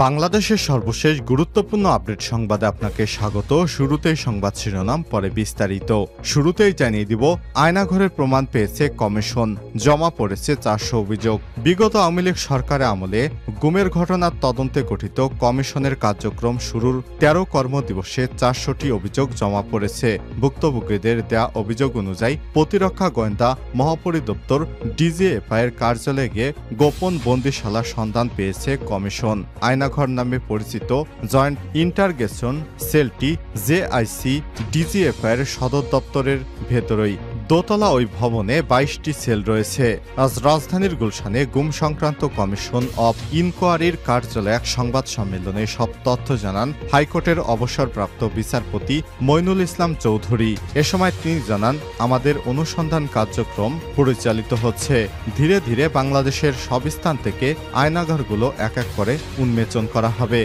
বাংলাদেশের সর্বশেষ গুরুত্বপূর্ণ আপডেট সংবাদে আপনাকে স্বাগত। শুরুতেই সংবাদ শিরোনাম, পরে বিস্তারিত। শুরুতেই জানিয়ে দিব, আয়নাঘরের প্রমাণ পেয়েছে কমিশন, জমা পড়েছে 400 অভিযোগ। বিগত আওয়ামী লীগ সরকারের আমলে গুমের ঘটনার তদন্তে গঠিত কমিশনের কার্যক্রম শুরুর 13 কর্মদিবসে 400টি অভিযোগ জমা পড়েছে। ভুক্তভোগীদের দেয়া অভিযোগ অনুযায়ী প্রতিরক্ষা গোয়েন্দা মহাপরিদপ্তর ডিজিএফআই এর কার্যালয়ে গিয়ে গোপন বন্দিশালার সন্ধান পেয়েছে কমিশন। আয়নাঘর নামে পরিচিত জয়েন্ট ইন্টারগেশন সেলটি জেআইসি ডিজিএফআই এর সদর দপ্তরের ভেতরেই। দোতলা ওই ভবনে 22টি সেল রয়েছে। আজ রাজধানীর গুলশানে গুম সংক্রান্ত কমিশন অব ইনকোয়ারির কার্যালয়ে এক সংবাদ সম্মেলনে সব তথ্য জানান হাইকোর্টের অবসরপ্রাপ্ত বিচারপতি মইনুল ইসলাম চৌধুরী। এ সময় তিনি জানান, আমাদের অনুসন্ধান কার্যক্রম পরিচালিত হচ্ছে। ধীরে ধীরে বাংলাদেশের সব স্থান থেকে আয়নাঘরগুলো এক এক করে উন্মোচন করা হবে।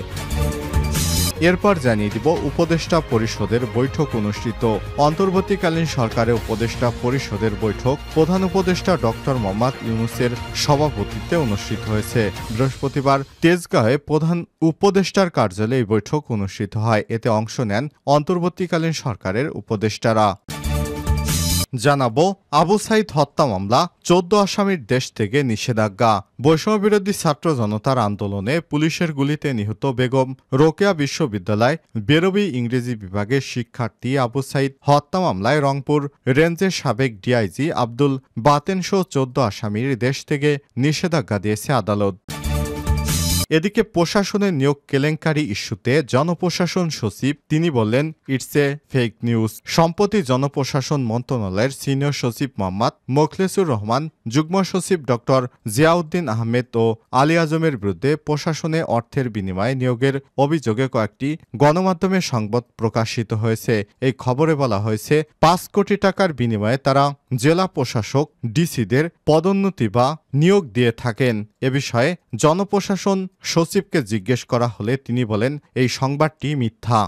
এরপর জানিয়ে দিব, উপদেষ্টা পরিষদের বৈঠক অনুষ্ঠিত। অন্তর্বর্তীকালীন সরকারের উপদেষ্টা পরিষদের বৈঠক প্রধান উপদেষ্টা ডক্টর মোহাম্মদ ইউনূসের সভাপতিত্বে অনুষ্ঠিত হয়েছে। বৃহস্পতিবার তেজগাঁয়ে প্রধান উপদেষ্টার কার্যালয়ে এই বৈঠক অনুষ্ঠিত হয়। এতে অংশ নেন অন্তর্বর্তীকালীন সরকারের উপদেষ্টারা। জানাবো, আবু সাইদ হত্যা মামলা 14 আসামির দেশ থেকে নিষেধাজ্ঞা। বৈষম্যবিরোধী ছাত্র জনতার আন্দোলনে পুলিশের গুলিতে নিহত বেগম রোকেয়া বিশ্ববিদ্যালয় বেরবি ইংরেজি বিভাগের শিক্ষার্থী আবু সাইদ হত্যা মামলায় রংপুর রেঞ্জের সাবেক ডিআইজি আব্দুল বাতেনসহ 14 আসামির দেশ থেকে নিষেধাজ্ঞা দিয়েছে আদালত। এদিকে প্রশাসনের নিয়োগ কেলেঙ্কারি ইস্যুতে জনপ্রশাসন সচিব তিনি বললেন, ইটস এ ফেক নিউজ। সম্প্রতি জনপ্রশাসন মন্ত্রণালয়ের সিনিয়র সচিব মোহাম্মদ মোখলেসুর রহমান, যুগ্ম সচিব ডক্টর জিয়াউদ্দিন আহমেদ ও আলী আজমের বিরুদ্ধে প্রশাসনে অর্থের বিনিময়ে নিয়োগের অভিযোগে কয়েকটি গণমাধ্যমে সংবাদ প্রকাশিত হয়েছে। এই খবরে বলা হয়েছে, 5 কোটি টাকার বিনিময়ে তারা জেলা প্রশাসক ডিসিদের পদোন্নতি বা নিয়োগ দিয়ে থাকেন। এ বিষয়ে জনপ্রশাসন সচিবকে জিজ্ঞেস করা হলে তিনি বলেন, এই সংবাদটি মিথ্যা।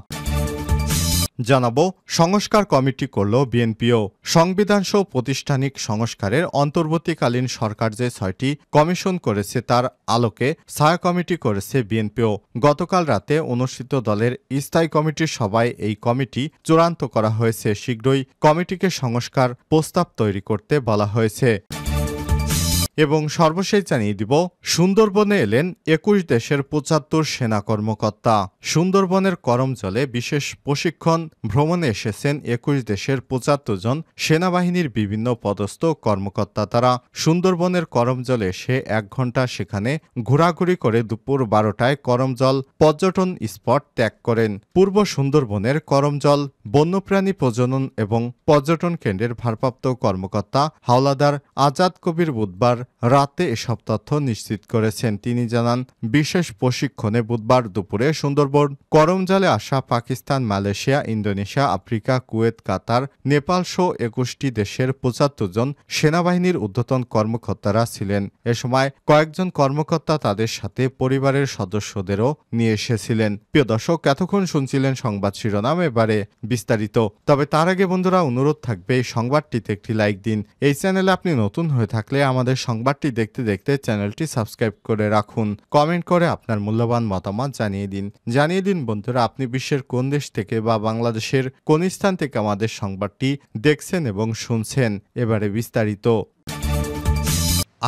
জানাবো, সংস্কার কমিটি করল বিএনপিও। সংবিধানসহ প্রাতিষ্ঠানিক সংস্কারের অন্তর্বর্তীকালীন সরকার যে 6টি কমিশন করেছে তার আলোকে ছায়া কমিটি করেছে বিএনপিও। গতকাল রাতে অনুষ্ঠিত দলের স্থায়ী কমিটির সভায় এই কমিটি চূড়ান্ত করা হয়েছে। শীঘ্রই কমিটিকে সংস্কার প্রস্তাব তৈরি করতে বলা হয়েছে। এবং সর্বশেষ জানিয়ে দিব, সুন্দরবনে এলেন 21 দেশের 75 সেনা কর্মকর্তা। সুন্দরবনের করমজলে বিশেষ প্রশিক্ষণ ভ্রমণে এসেছেন 21 দেশের 75 জন সেনাবাহিনীর বিভিন্ন পদস্থ কর্মকর্তা। তারা সুন্দরবনের করমজলে এসে 1 ঘন্টা সেখানে ঘোরাঘুরি করে দুপুর 12টায় করমজল পর্যটন স্পট ত্যাগ করেন। পূর্ব সুন্দরবনের করমজল বন্যপ্রাণী প্রজনন এবং পর্যটন কেন্দ্রের ভারপ্রাপ্ত কর্মকর্তা হাওলাদার আজাদ কবির বুধবার রাতে এসব তথ্য নিশ্চিত করেছেন। তিনি জানান, বিশেষ প্রশিক্ষণে বুধবার দুপুরে সুন্দরবন করমজলে আসা Pakistan, Malaysia, Indonesia, Africa, Kuwait, Qatar, Nepal সহ 21টি দেশের 75 জন সেনাবাহিনীর ঊর্ধ্বতন কর্মকর্তারা ছিলেন। এ সময় কয়েকজন কর্মকর্তা তাদের সাথে পরিবারের সদস্যদেরও নিয়ে এসেছিলেন। প্রিয় দর্শক, এতক্ষণ শুনছিলেন সংবাদ শিরোনাম, এবারে বিস্তারিত। তবে তার আগে বন্ধুরা, অনুরোধ থাকবে এই সংবাদটিতে একটি লাইক দিন। এই চ্যানেলে আপনি নতুন হয়ে থাকলে আমাদের সংবাদটি দেখতে দেখতে চ্যানেলটি সাবস্ক্রাইব করে রাখুন। কমেন্ট করে আপনার মূল্যবান মতামত জানিয়ে দিন বন্ধুরা, আপনি বিশ্বের কোন দেশ থেকে বা বাংলাদেশের কোন স্থান থেকে আমাদের সংবাদটি দেখছেন এবং শুনছেন। এবারে বিস্তারিত।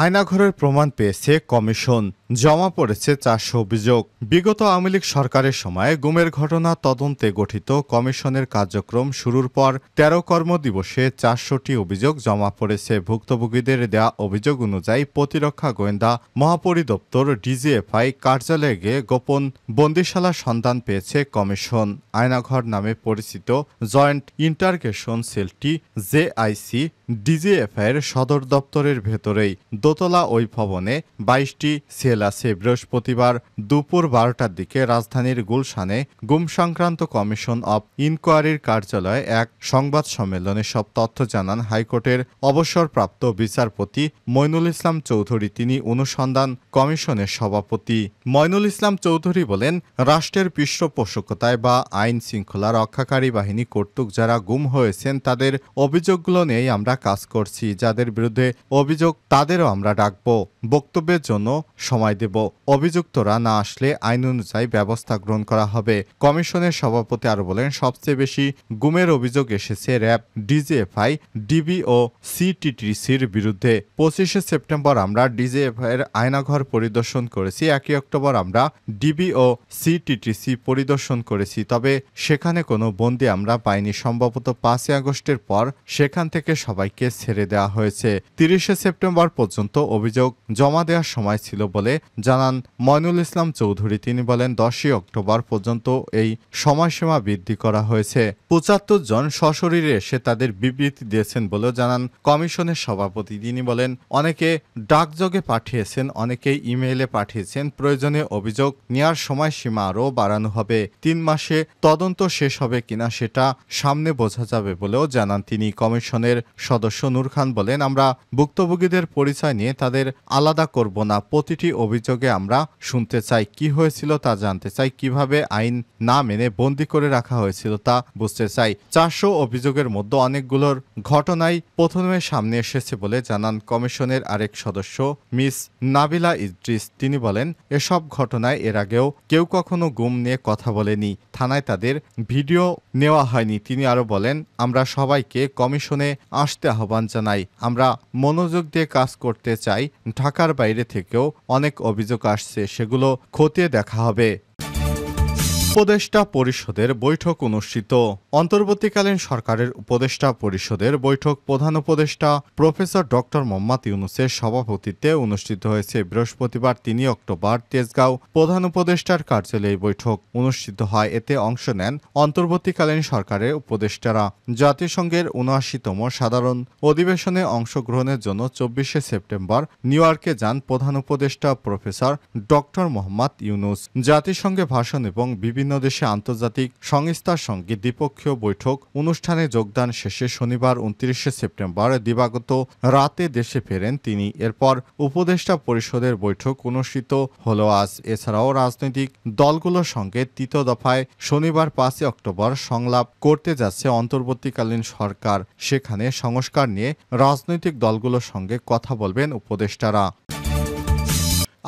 আয়নাঘরের প্রমাণ পেয়েছে কমিশন, জমা পড়েছে 400 অভিযোগ। বিগত আওয়ামী লীগ সরকারের সময় গুমের ঘটনা তদন্তে গঠিত কমিশনের কার্যক্রম শুরুর পর 13 কর্মদিবসে 400টি অভিযোগ জমা পড়েছে। ভুক্তভোগীদের দেয়া অভিযোগ অনুযায়ী প্রতিরক্ষা গোয়েন্দা মহাপরিদপ্তর ডিজিএফআই কার্যালয়ে গিয়ে গোপন বন্দিশালার সন্ধান পেয়েছে কমিশন। আয়নাঘর নামে পরিচিত জয়েন্ট ইন্টারগেশন সেলটি জেআইসি ডিজিএফআই এর সদর দপ্তরের ভেতরেই। দোতলা ওই ভবনে 22টি সেল আছে। বৃহস্পতিবার দুপুর 12টার দিকে রাজধানীর গুলশানে গুম সংক্রান্ত কমিশন অব ইনকোয়ারির কার্যালয়ে এক সংবাদ সম্মেলনে সব তথ্য জানান হাইকোর্টের অবসরপ্রাপ্ত বিচারপতি মইনুল ইসলাম চৌধুরী। তিনি অনুসন্ধান কমিশনের সভাপতি। মইনুল ইসলাম চৌধুরী বলেন, রাষ্ট্রের পৃষ্ঠপোষকতায় বা আইন শৃঙ্খলা রক্ষাকারী বাহিনী কর্তৃক যারা গুম হয়েছেন তাদের অভিযোগগুলো নিয়েই আমরা কাজ করছি। যাদের বিরুদ্ধে অভিযোগ তাদেরও আমরা ডাকব, বক্তব্যের জন্য সময় দেব, অভিযুক্তরা না আসলে আইন অনুযায়ী ব্যবস্থা গ্রহণ করা হবে। কমিশনের সভাপতি আরও বলেন, সবচেয়ে বেশি গুমের অভিযোগ এসেছে র্যাব, ডিজিএফআই, ডিবি ও সিটিটিসির বিরুদ্ধে। 25শে সেপ্টেম্বর আমরা ডিজিএফআই এর আয়নাঘর পরিদর্শন করেছি, 1 অক্টোবর আমরা ডিবি ও সিটিটিসি পরিদর্শন করেছি, তবে সেখানে কোনো বন্দি আমরা পাইনি। সম্ভবত 5 আগস্টের পর সেখান থেকে সবাইকে ছেড়ে দেওয়া হয়েছে। 30শে সেপ্টেম্বর পর্যন্ত অভিযোগ জমা দেওয়ার সময় ছিল বলে জানান ময়নুল ইসলাম চৌধুরী। তিনি বলেন, 10ই অক্টোবর পর্যন্ত এই সময়সীমা বৃদ্ধি করা হয়েছে। 75 জন সশরীরে এসে তাদের বিবৃতি দিয়েছেন বলেও জানান কমিশনের সভাপতি। তিনি বলেন, অনেকে ডাকযোগে পাঠিয়েছেন, অনেকেই ইমেইলে পাঠিয়েছেন। প্রয়োজনে অভিযোগ নেওয়ার সময়সীমা আরও বাড়ানো হবে। 3 মাসে তদন্ত শেষ হবে কিনা সেটা সামনে বোঝা যাবে বলেও জানান তিনি। কমিশনের সদস্য নূর খান বলেন, আমরা ভুক্তভোগীদের পরিচয় নিয়ে তাদের আলাদা করব না। প্রতিটি অভিযোগে আমরা শুনতে চাই, কি হয়েছিল তা জানতে চাই, কিভাবে আইন না মেনে বন্দী করে রাখা হয়েছিল তা বুঝতে চাই। 400 অভিযোগের মধ্যে অনেকগুলোর ঘটনাই প্রথমে সামনে এসেছে বলে জানান কমিশনের আরেক সদস্য মিস নাবিলা ইদ্রিস। তিনি বলেন, এসব ঘটনায় এর আগেও কেউ কখনো গুম নিয়ে কথা বলেনি, থানায় তাদের ভিডিও নেওয়া হয়নি। তিনি আরো বলেন, আমরা সবাইকে কমিশনে আসতে আহ্বান জানাই, আমরা মনোযোগ দিয়ে কাজ করতে চাই। ঢাকার বাইরে থেকেও অনেক অভিযোগ আসছে, সেগুলো খতিয়ে দেখা হবে। উপদেষ্টা পরিষদের বৈঠক অনুষ্ঠিত। অন্তর্বর্তীকালীন সরকারের উপদেষ্টা পরিষদের বৈঠক প্রধান উপদেষ্টা প্রফেসর ডক্টর মোহাম্মদ ইউনূসের সভাপতিত্বে অনুষ্ঠিত হয়েছে। বৃহস্পতিবার 3 অক্টোবর তেজগাঁও প্রধান উপদেষ্টার কার্যালয়ে বৈঠক অনুষ্ঠিত হয়। এতে অংশ নেন অন্তর্বর্তীকালীন সরকারের উপদেষ্টারা। জাতিসংঘের ৭৯তম সাধারণ অধিবেশনে অংশগ্রহণের জন্য 24শে সেপ্টেম্বর নিউ ইয়র্কে যান প্রধান উপদেষ্টা প্রফেসর ডক্টর মোহাম্মদ ইউনূস। জাতিসংঘে ভাষণ এবং বিভিন্ন দেশে আন্তর্জাতিক সংস্থার সঙ্গে দ্বিপক্ষীয় বৈঠক অনুষ্ঠানে যোগদান শেষে শনিবার 29শে সেপ্টেম্বর দিবাগত রাতে দেশে ফেরেন তিনি। এরপর উপদেষ্টা পরিষদের বৈঠক অনুষ্ঠিত হলো আজ। এছাড়াও রাজনৈতিক দলগুলোর সঙ্গে তৃতীয় দফায় শনিবার 5 অক্টোবর সংলাপ করতে যাচ্ছে অন্তর্বর্তীকালীন সরকার। সেখানে সংস্কার নিয়ে রাজনৈতিক দলগুলোর সঙ্গে কথা বলবেন উপদেষ্টারা।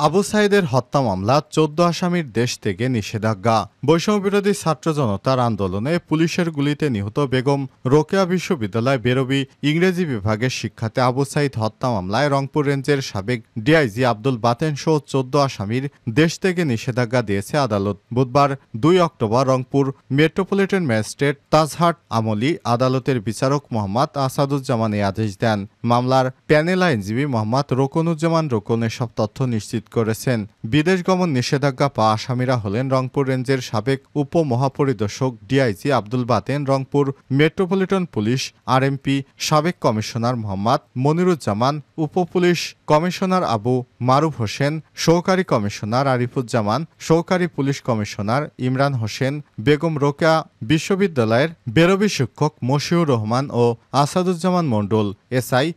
আবু সাইদের হত্যা মামলা 14 আসামির দেশ থেকে নিষেধাজ্ঞা। বৈষম্যবিরোধী ছাত্র জনতার আন্দোলনে পুলিশের গুলিতে নিহত বেগম রোকেয়া বিশ্ববিদ্যালয় বেরবি ইংরেজি বিভাগের শিক্ষার্থী আবু সাইদ হত্যা মামলায় রংপুর রেঞ্জের সাবেক ডিআইজি আব্দুল বাতেন সহ 14 আসামির দেশ থেকে নিষেধাজ্ঞা দিয়েছে আদালত। বুধবার 2 October Rangpur metropolitan magistrate Tajhat আমলি আদালতের বিচারক মোহাম্মদ আসাদুজ্জামান এই আদেশ দেন। মামলার প্যানেল আইনজীবী মোহাম্মদ রোকনুজ্জামান রোকন এসব তথ্য নিশ্চিত করেছেন। বিদেশ গমন নিষেধাজ্ঞা পাওয়া আসামিরা হলেন রংপুর রেঞ্জের সাবেক উপমহাপরিদর্শক DIG Abdul Baten, Rangpur metropolitan police RMP সাবেক কমিশনার মোহাম্মদ মনিরুজ্জামান, উপপুলিশ কমিশনার আবু মারুফ হোসেন, সহকারী কমিশনার আরিফুজ্জামান, সহকারী পুলিশ কমিশনার ইমরান হোসেন, বেগম রোকেয়া বিশ্ববিদ্যালয়ের বেরবি শিক্ষক মশিউর রহমান ও আসাদুজ্জামান মণ্ডল, এসআই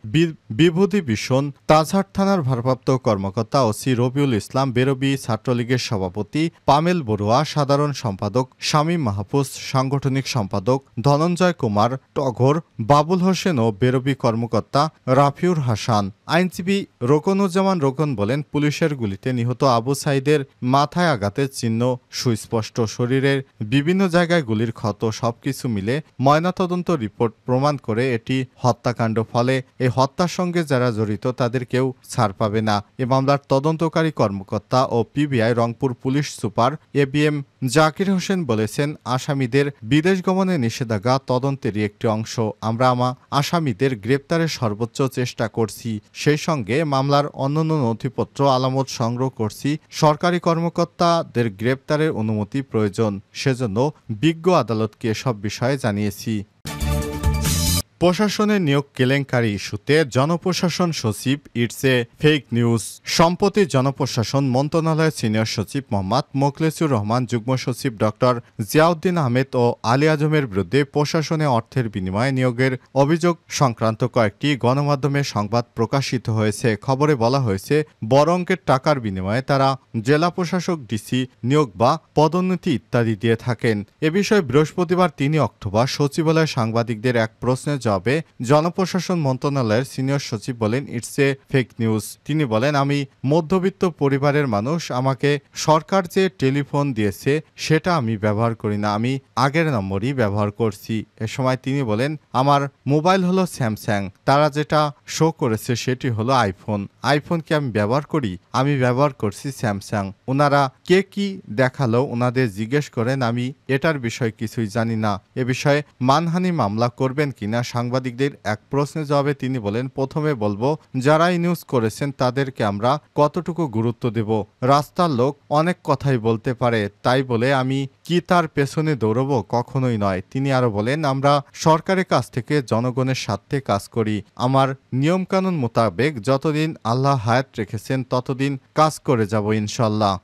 বিভূতি ভীষণ, তাজহাট থানার ভারপ্রাপ্ত কর্মকর্তা ওসি রবিউল ইসলাম, বেরবি ছাত্রলীগের সভাপতি পামেল বড়ুয়া, সাধারণ সম্পাদক শামীম মাহফুজ, সাংগঠনিক সম্পাদক ধনঞ্জয় কুমার টগর, বাবুল হোসেন ও বেরবি কর্মকর্তা রাফিউর হাসান। আইনজীবী রোকনুজ্জামান রোকন বলেন, পুলিশের গুলিতে নিহত আবু সাইদের মাথায় আঘাতের চিহ্ন সুস্পষ্ট, শরীরের বিভিন্ন জায়গায় গুলির ক্ষত, সবকিছু মিলে ময়নাতদন্ত রিপোর্ট প্রমাণ করে এটি হত্যাকাণ্ড। ফলে এই হত্যার সঙ্গে যারা জড়িত তাদের কেউ ছাড় পাবে না। এ মামলার তদন্তকারী কর্মকর্তা ও PBI Rangpur police super ABM Zakir Hossain বলেছেন, আসামিদের বিদেশ গমনে নিষেধাজ্ঞা তদন্তেরই একটি অংশ। আমরা আসামিদের গ্রেপ্তারের সর্বোচ্চ চেষ্টা করছি, সেই সঙ্গে মামলার অন্যান্য নথিপত্র আলামত সংগ্রহ করছি। সরকারি কর্মকর্তাদের গ্রেপ্তারের অনুমতি প্রয়োজন, সেজন্য বিজ্ঞ আদালতকে এসব বিষয়ে জানিয়েছি। প্রশাসনের নিয়োগ কেলেঙ্কারি ইস্যুতে জনপ্রশাসন সচিব ইটস এ ফেক নিউজ। সম্প্রতি জনপ্রশাসন মন্ত্রণালয়ের সিনিয়র সচিব মোহাম্মদ মোখলেসুর রহমান, যুগ্ম সচিব ডক্টর জিয়াউদ্দিন আহমেদ ও আলী আজমের বিরুদ্ধে প্রশাসনে অর্থের বিনিময়ে নিয়োগের অভিযোগ সংক্রান্ত কয়েকটি গণমাধ্যমে সংবাদ প্রকাশিত হয়েছে। খবরে বলা হয়েছে, বড় অঙ্কের টাকার বিনিময়ে তারা জেলা প্রশাসক, ডিসি নিয়োগ বা পদোন্নতি ইত্যাদি দিয়ে থাকেন। এ বিষয়ে বৃহস্পতিবার 3 অক্টোবর সচিবালয়ে সাংবাদিকদের এক প্রশ্নের জবাবে জনপ্রশাসন মন্ত্রণালয়ের সিনিয়র সচিব বলেন ইটস এ ফেক নিউজ। তিনি বলেন, আমি মধ্যবিত্ত পরিবারের মানুষ, আমাকে সরকার যে টেলিফোন দিয়েছে সেটা আমি ব্যবহার করি না, আমি আগের নম্বরই ব্যবহার করছি। এ সময় তিনি বলেন, আমার মোবাইল হলো স্যামসাং, তারা যেটা শো করেছে সেটি হলো আইফোন। আইফোন কি আমি ব্যবহার করি? আমি ব্যবহার করছি স্যামসাং। ওনারা কে কি দেখালো ওনাদের জিজ্ঞেস করেন, আমি এটার বিষয়ে কিছুই জানি না। এ বিষয়ে মানহানি মামলা করবেন কিনা সাংবাদিকদের এক প্রশ্নের জবাবে তিনি বলেন, প্রথমে বলবো যারা এই নিউজ করেছেন তাদেরকে আমরা কতটুকু গুরুত্ব দেব। রাস্তার লোক অনেক কথাই বলতে পারে, তাই বলে আমি কি তার পেছনে দৌড়বো? কখনোই নয়। তিনি আরো বলেন, আমরা সরকারের কাছ থেকে জনগণের স্বার্থে কাজ করি। আমার নিয়মকানুন মোতাবেক যতদিন আল্লাহ হায়াত রেখেছেন ততদিন কাজ করে যাব ইনশাল্লাহ।